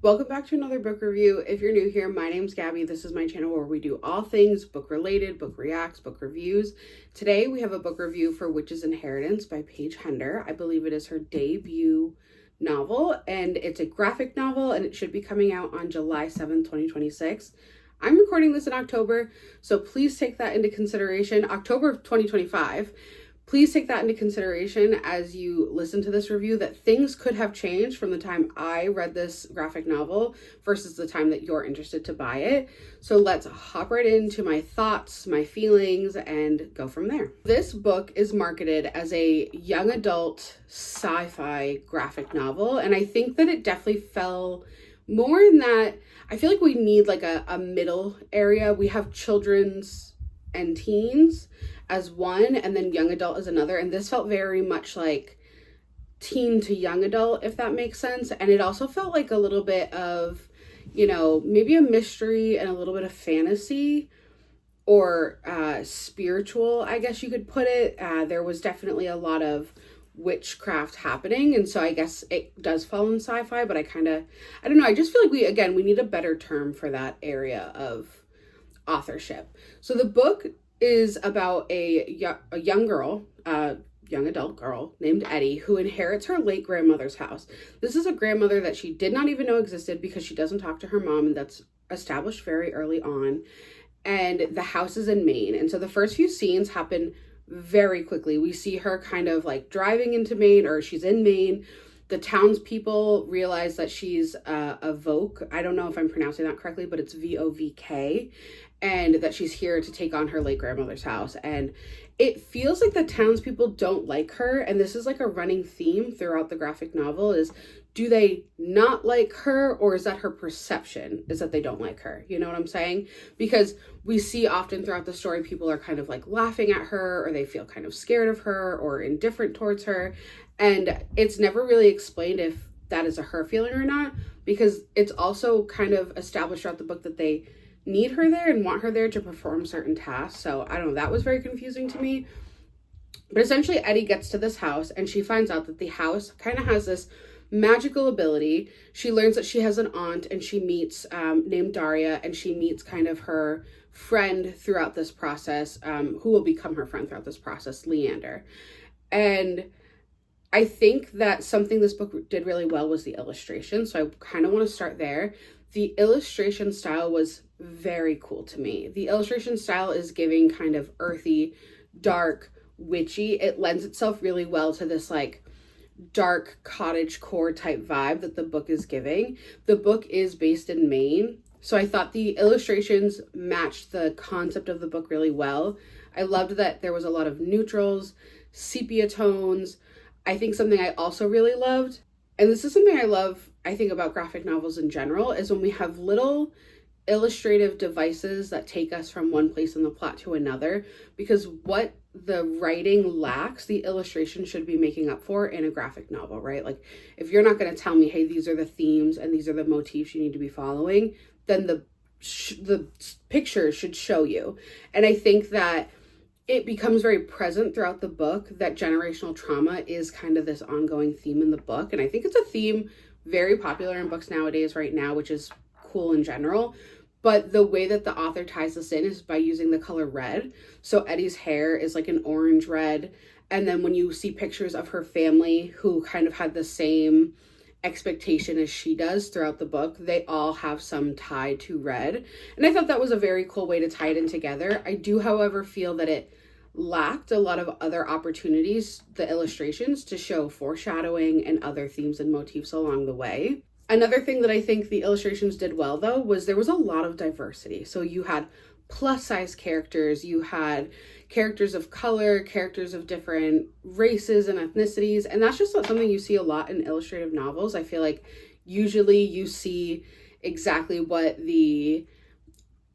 Welcome back to another book review. If you're new here, my name's Gabby. This is my channel where we do all things book related, book reacts, book reviews. Today we have a book review for Witch's Inheritance by Paige Hender. I believe it is her debut novel, and it's a graphic novel, and it should be coming out on July 7th, 2026. I'm recording this in October, so please take that into consideration. October of 2025. Please take that into consideration as you listen to this review, that things could have changed from the time I read this graphic novel versus the time that you're interested to buy it. So let's hop right into my thoughts, my feelings, and go from there. This book is marketed as a young adult sci-fi graphic novel, and I think that it definitely fell more in that. I feel like we need like a middle area. We have children's and teens as one, and then young adult as another, and this felt very much like teen to young adult, if that makes sense. And it also felt like a little bit of, maybe a mystery and a little bit of fantasy or spiritual, I guess you could put it. There was definitely a lot of witchcraft happening, and so I guess it does fall in sci-fi, but I don't know, I just feel like we need a better term for that area of authorship. So the book is about a young adult girl named Eddie, who inherits her late grandmother's house. This is a grandmother that she did not even know existed because she doesn't talk to her mom, and that's established very early on. And the house is in Maine. And so the first few scenes happen very quickly. We see her kind of like driving into Maine, or she's in Maine. The townspeople realize that she's a Voke. I don't know if I'm pronouncing that correctly, but it's Vovk. And that she's here to take on her late grandmother's house. And it feels like the townspeople don't like her. And this is like a running theme throughout the graphic novel is, do they not like her, or is that her perception is that they don't like her? You know what I'm saying? Because we see often throughout the story, people are kind of like laughing at her, or they feel kind of scared of her or indifferent towards her. And it's never really explained if that is a her feeling or not, because it's also kind of established throughout the book that they need her there and want her there to perform certain tasks. So I don't know, that was very confusing to me. But essentially Eddie gets to this house, and she finds out that the house kind of has this magical ability. She learns that she has an aunt, and she meets named Daria, and she meets kind of her friend throughout this process, who will become her friend throughout this process, Leander. And I think that something this book did really well was the illustration. So I kind of want to start there. The illustration style was very cool to me. The illustration style is giving kind of earthy, dark, witchy. It lends itself really well to this like dark cottagecore type vibe that the book is giving. The book is based in Maine, so I thought the illustrations matched the concept of the book really well. I loved that there was a lot of neutrals, sepia tones. I think something I also really loved, and this is something I love, I think, about graphic novels in general, is when we have little illustrative devices that take us from one place in the plot to another, because what the writing lacks, the illustration should be making up for in a graphic novel, right? Like, if you're not going to tell me, hey, these are the themes and these are the motifs you need to be following, then the picture should show you. And I think that it becomes very present throughout the book that generational trauma is kind of this ongoing theme in the book. And I think it's a theme very popular in books nowadays right now, which is cool in general. But the way that the author ties this in is by using the color red. So Eddie's hair is like an orange red. And then when you see pictures of her family who kind of had the same expectation as she does throughout the book, they all have some tie to red. And I thought that was a very cool way to tie it in together. I do, however, feel that it lacked a lot of other opportunities, the illustrations, to show foreshadowing and other themes and motifs along the way. Another thing that I think the illustrations did well, though, was there was a lot of diversity. So you had plus size characters, you had characters of color, characters of different races and ethnicities, and that's just not something you see a lot in illustrative novels. I feel like usually you see exactly what the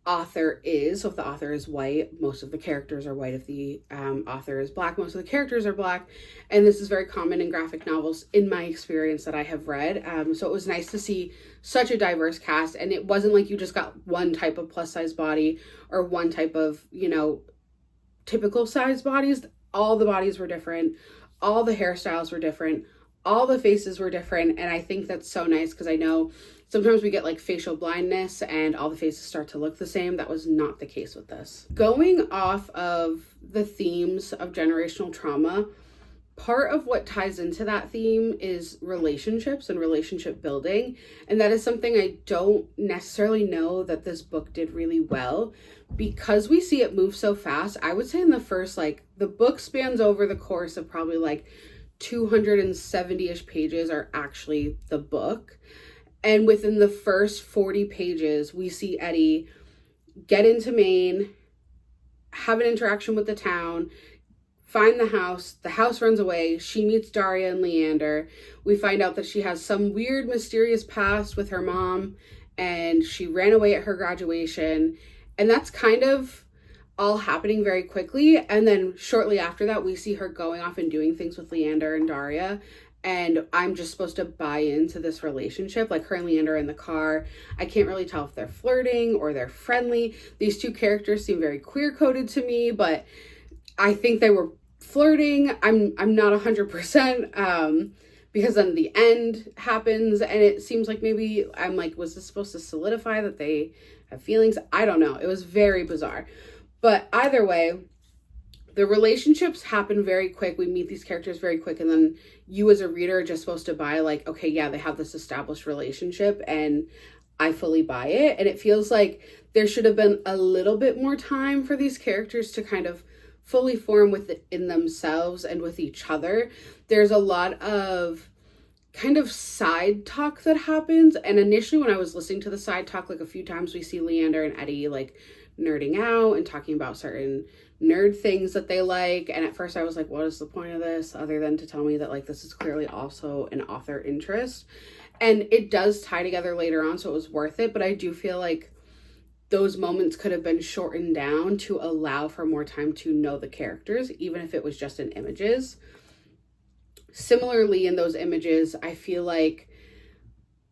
author is. So if the author is white, most of the characters are white. If the author is black, most of the characters are black. And this is very common in graphic novels in my experience that I have read. So it was nice to see such a diverse cast, and it wasn't like you just got one type of plus size body or one type of, typical size bodies. All the bodies were different. All the hairstyles were different. All the faces were different. And I think that's so nice, because I know sometimes we get like facial blindness and all the faces start to look the same. That was not the case with this. Going off of the themes of generational trauma, part of what ties into that theme is relationships and relationship building. And that is something I don't necessarily know that this book did really well, because we see it move so fast. I would say in the first, like, the book spans over the course of probably like 270-ish pages are actually the book. And within the first 40 pages, we see Eddie get into Maine, have an interaction with the town, find the house runs away, she meets Daria and Leander. We find out that she has some weird, mysterious past with her mom, and she ran away at her graduation. And that's kind of all happening very quickly. And then shortly after that, we see her going off and doing things with Leander and Daria. And I'm just supposed to buy into this relationship. Like, her and Leander in the car, I can't really tell if they're flirting or they're friendly. These two characters seem very queer-coded to me, but I think they were flirting. I'm not 100%, because then the end happens and it seems like maybe I'm like, was this supposed to solidify that they have feelings? I don't know. It was very bizarre. But either way, the relationships happen very quick. We meet these characters very quick, and then you as a reader are just supposed to buy, like, okay, yeah, they have this established relationship, and I fully buy it. And it feels like there should have been a little bit more time for these characters to kind of fully form within themselves and with each other. There's a lot of kind of side talk that happens. And initially when I was listening to the side talk, like, a few times we see Leander and Eddie like nerding out and talking about certain nerd things that they like. And at first I was like, what is the point of this, other than to tell me that, like, this is clearly also an author interest. And it does tie together later on, so it was worth it. But I do feel like those moments could have been shortened down to allow for more time to know the characters, even if it was just in images. Similarly, in those images, I feel like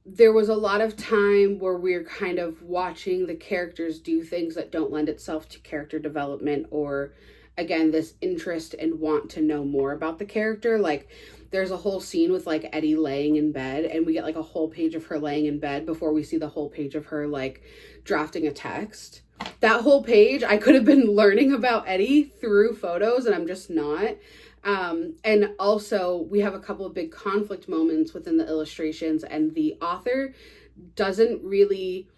there was a lot of time where we're kind of watching the characters do things that don't lend itself to character development, or, again, this interest and want to know more about the character. Like, there's a whole scene with, like, Eddie laying in bed, and we get like a whole page of her laying in bed before we see the whole page of her like drafting a text. That whole page, I could have been learning about Eddie through photos, and I'm just not. And also we have a couple of big conflict moments within the illustrations, and the author doesn't really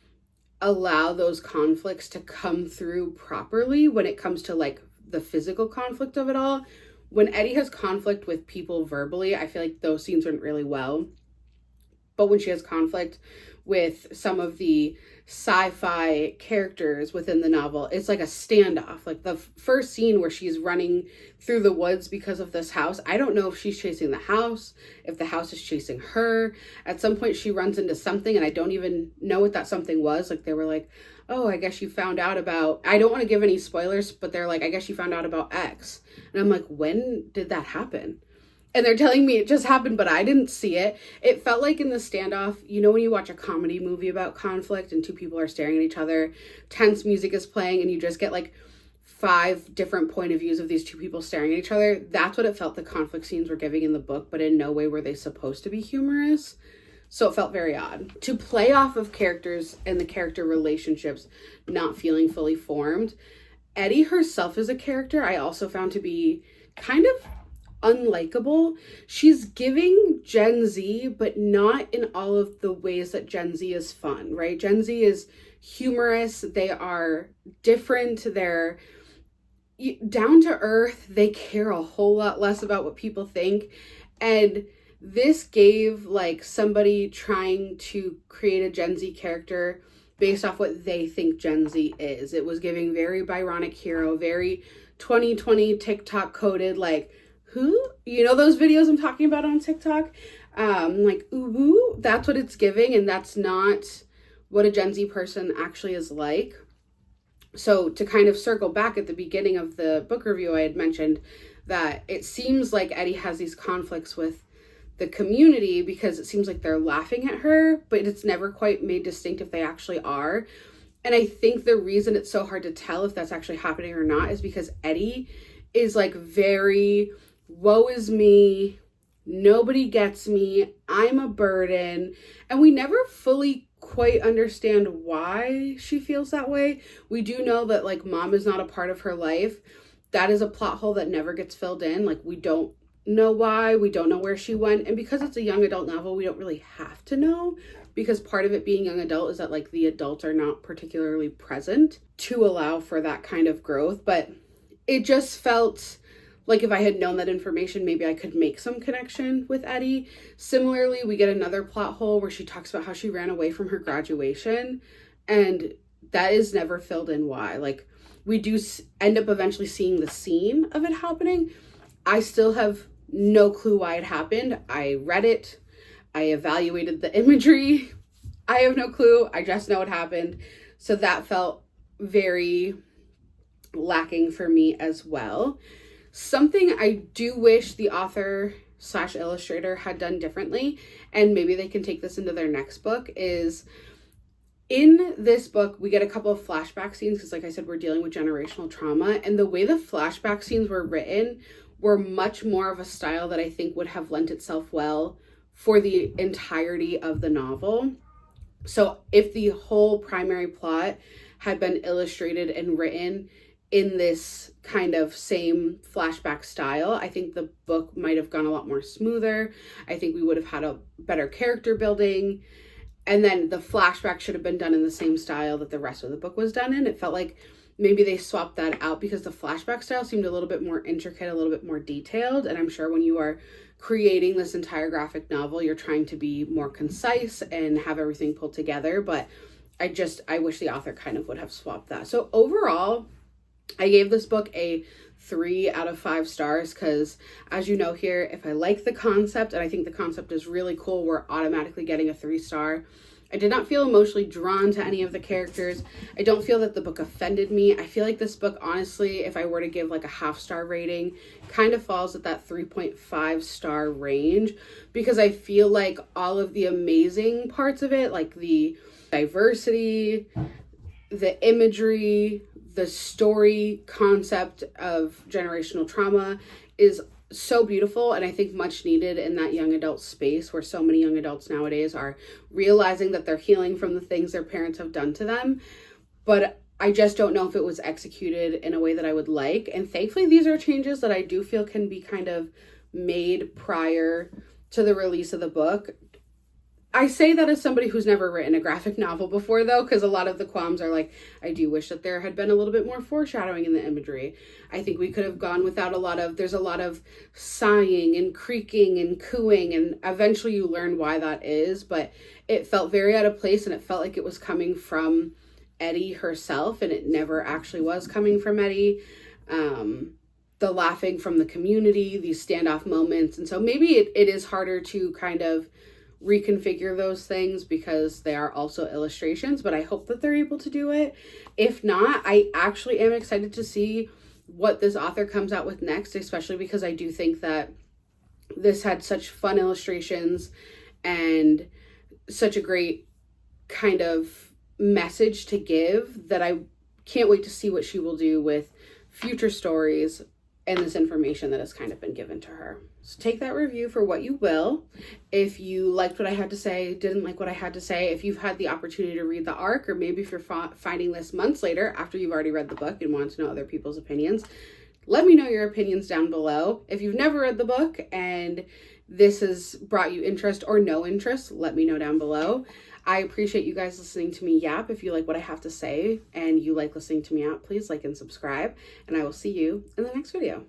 allow those conflicts to come through properly when it comes to like the physical conflict of it all. When Eddie has conflict with people verbally, I feel like those scenes went really well. But when she has conflict with some of the sci-fi characters within the novel, it's like a standoff. Like the first scene where she's running through the woods because of this house, I don't know if she's chasing the house, if the house is chasing her. At some point she runs into something, and I don't even know what that something was. Like, they were like, oh, I guess you found out about, I don't want to give any spoilers, but they're like, I guess you found out about X. And I'm like, when did that happen? And they're telling me it just happened, but I didn't see it. It felt like in the standoff, you know, when you watch a comedy movie about conflict and two people are staring at each other, tense music is playing, and you just get like 5 different point of views of these two people staring at each other. That's what it felt the conflict scenes were giving in the book, but in no way were they supposed to be humorous. So it felt very odd. To play off of characters and the character relationships not feeling fully formed, Eddie herself as a character I also found to be kind of unlikable. She's giving Gen Z, but not in all of the ways that Gen Z is fun, right? Gen Z is humorous. They are different. They're down to earth. They care a whole lot less about what people think. And this gave like somebody trying to create a Gen Z character based off what they think Gen Z is. It was giving very Byronic Hero, very 2020 TikTok coded, like, who? You know those videos I'm talking about on TikTok? Like, ooh, that's what it's giving, and that's not what a Gen Z person actually is like. So to kind of circle back at the beginning of the book review, I had mentioned that it seems like Eddie has these conflicts with the community because it seems like they're laughing at her, but it's never quite made distinct if they actually are. And I think the reason it's so hard to tell if that's actually happening or not is because Eddie is like very, woe is me, nobody gets me, I'm a burden. And we never fully quite understand why she feels that way. We do know that like mom is not a part of her life. That is a plot hole that never gets filled in. Like we don't know why, we don't know where she went. And because it's a young adult novel, we don't really have to know, because part of it being young adult is that like the adults are not particularly present to allow for that kind of growth. But it just felt like if I had known that information, maybe I could make some connection with Eddie. Similarly, we get another plot hole where she talks about how she ran away from her graduation, and that is never filled in why. Like we do end up eventually seeing the scene of it happening. I still have no clue why it happened. I read it. I evaluated the imagery. I have no clue. I just know it happened. So that felt very lacking for me as well. Something I do wish the author / illustrator had done differently, and maybe they can take this into their next book, is in this book, we get a couple of flashback scenes because like I said, we're dealing with generational trauma, and the way the flashback scenes were written were much more of a style that I think would have lent itself well for the entirety of the novel. So if the whole primary plot had been illustrated and written in this kind of same flashback style, I think the book might have gone a lot more smoother. I think we would have had a better character building. And then the flashback should have been done in the same style that the rest of the book was done in. It felt like maybe they swapped that out because the flashback style seemed a little bit more intricate, a little bit more detailed. And I'm sure when you are creating this entire graphic novel, you're trying to be more concise and have everything pulled together. But I wish the author kind of would have swapped that. So overall, I gave this book a 3 out of 5 stars because, as you know here, if I like the concept and I think the concept is really cool, we're automatically getting a 3-star. I did not feel emotionally drawn to any of the characters. I don't feel that the book offended me. I feel like this book, honestly, if I were to give like a half-star rating, kind of falls at that 3.5-star range, because I feel like all of the amazing parts of it, like the diversity, the imagery, the story concept of generational trauma is so beautiful, and I think much needed in that young adult space where so many young adults nowadays are realizing that they're healing from the things their parents have done to them. But I just don't know if it was executed in a way that I would like. And thankfully, these are changes that I do feel can be kind of made prior to the release of the book. I say that as somebody who's never written a graphic novel before, though, because a lot of the qualms are like, I do wish that there had been a little bit more foreshadowing in the imagery. I think we could have gone without there's a lot of sighing and creaking and cooing, and eventually you learn why that is, but it felt very out of place, and it felt like it was coming from Eddie herself, and it never actually was coming from Eddie. The laughing from the community, these standoff moments, and so maybe it is harder to kind of reconfigure those things because they are also illustrations, but I hope that they're able to do it. If not, I actually am excited to see what this author comes out with next, especially because I do think that this had such fun illustrations and such a great kind of message to give that I can't wait to see what she will do with future stories and this information that has kind of been given to her. So take that review for what you will. If you liked what I had to say, didn't like what I had to say, if you've had the opportunity to read the arc, or maybe if you're finding this months later after you've already read the book and want to know other people's opinions, let me know your opinions down below. If you've never read the book and this has brought you interest or no interest, let me know down below. I appreciate you guys listening to me yap. If you like what I have to say and you like listening to me out, please like and subscribe, and I will see you in the next video.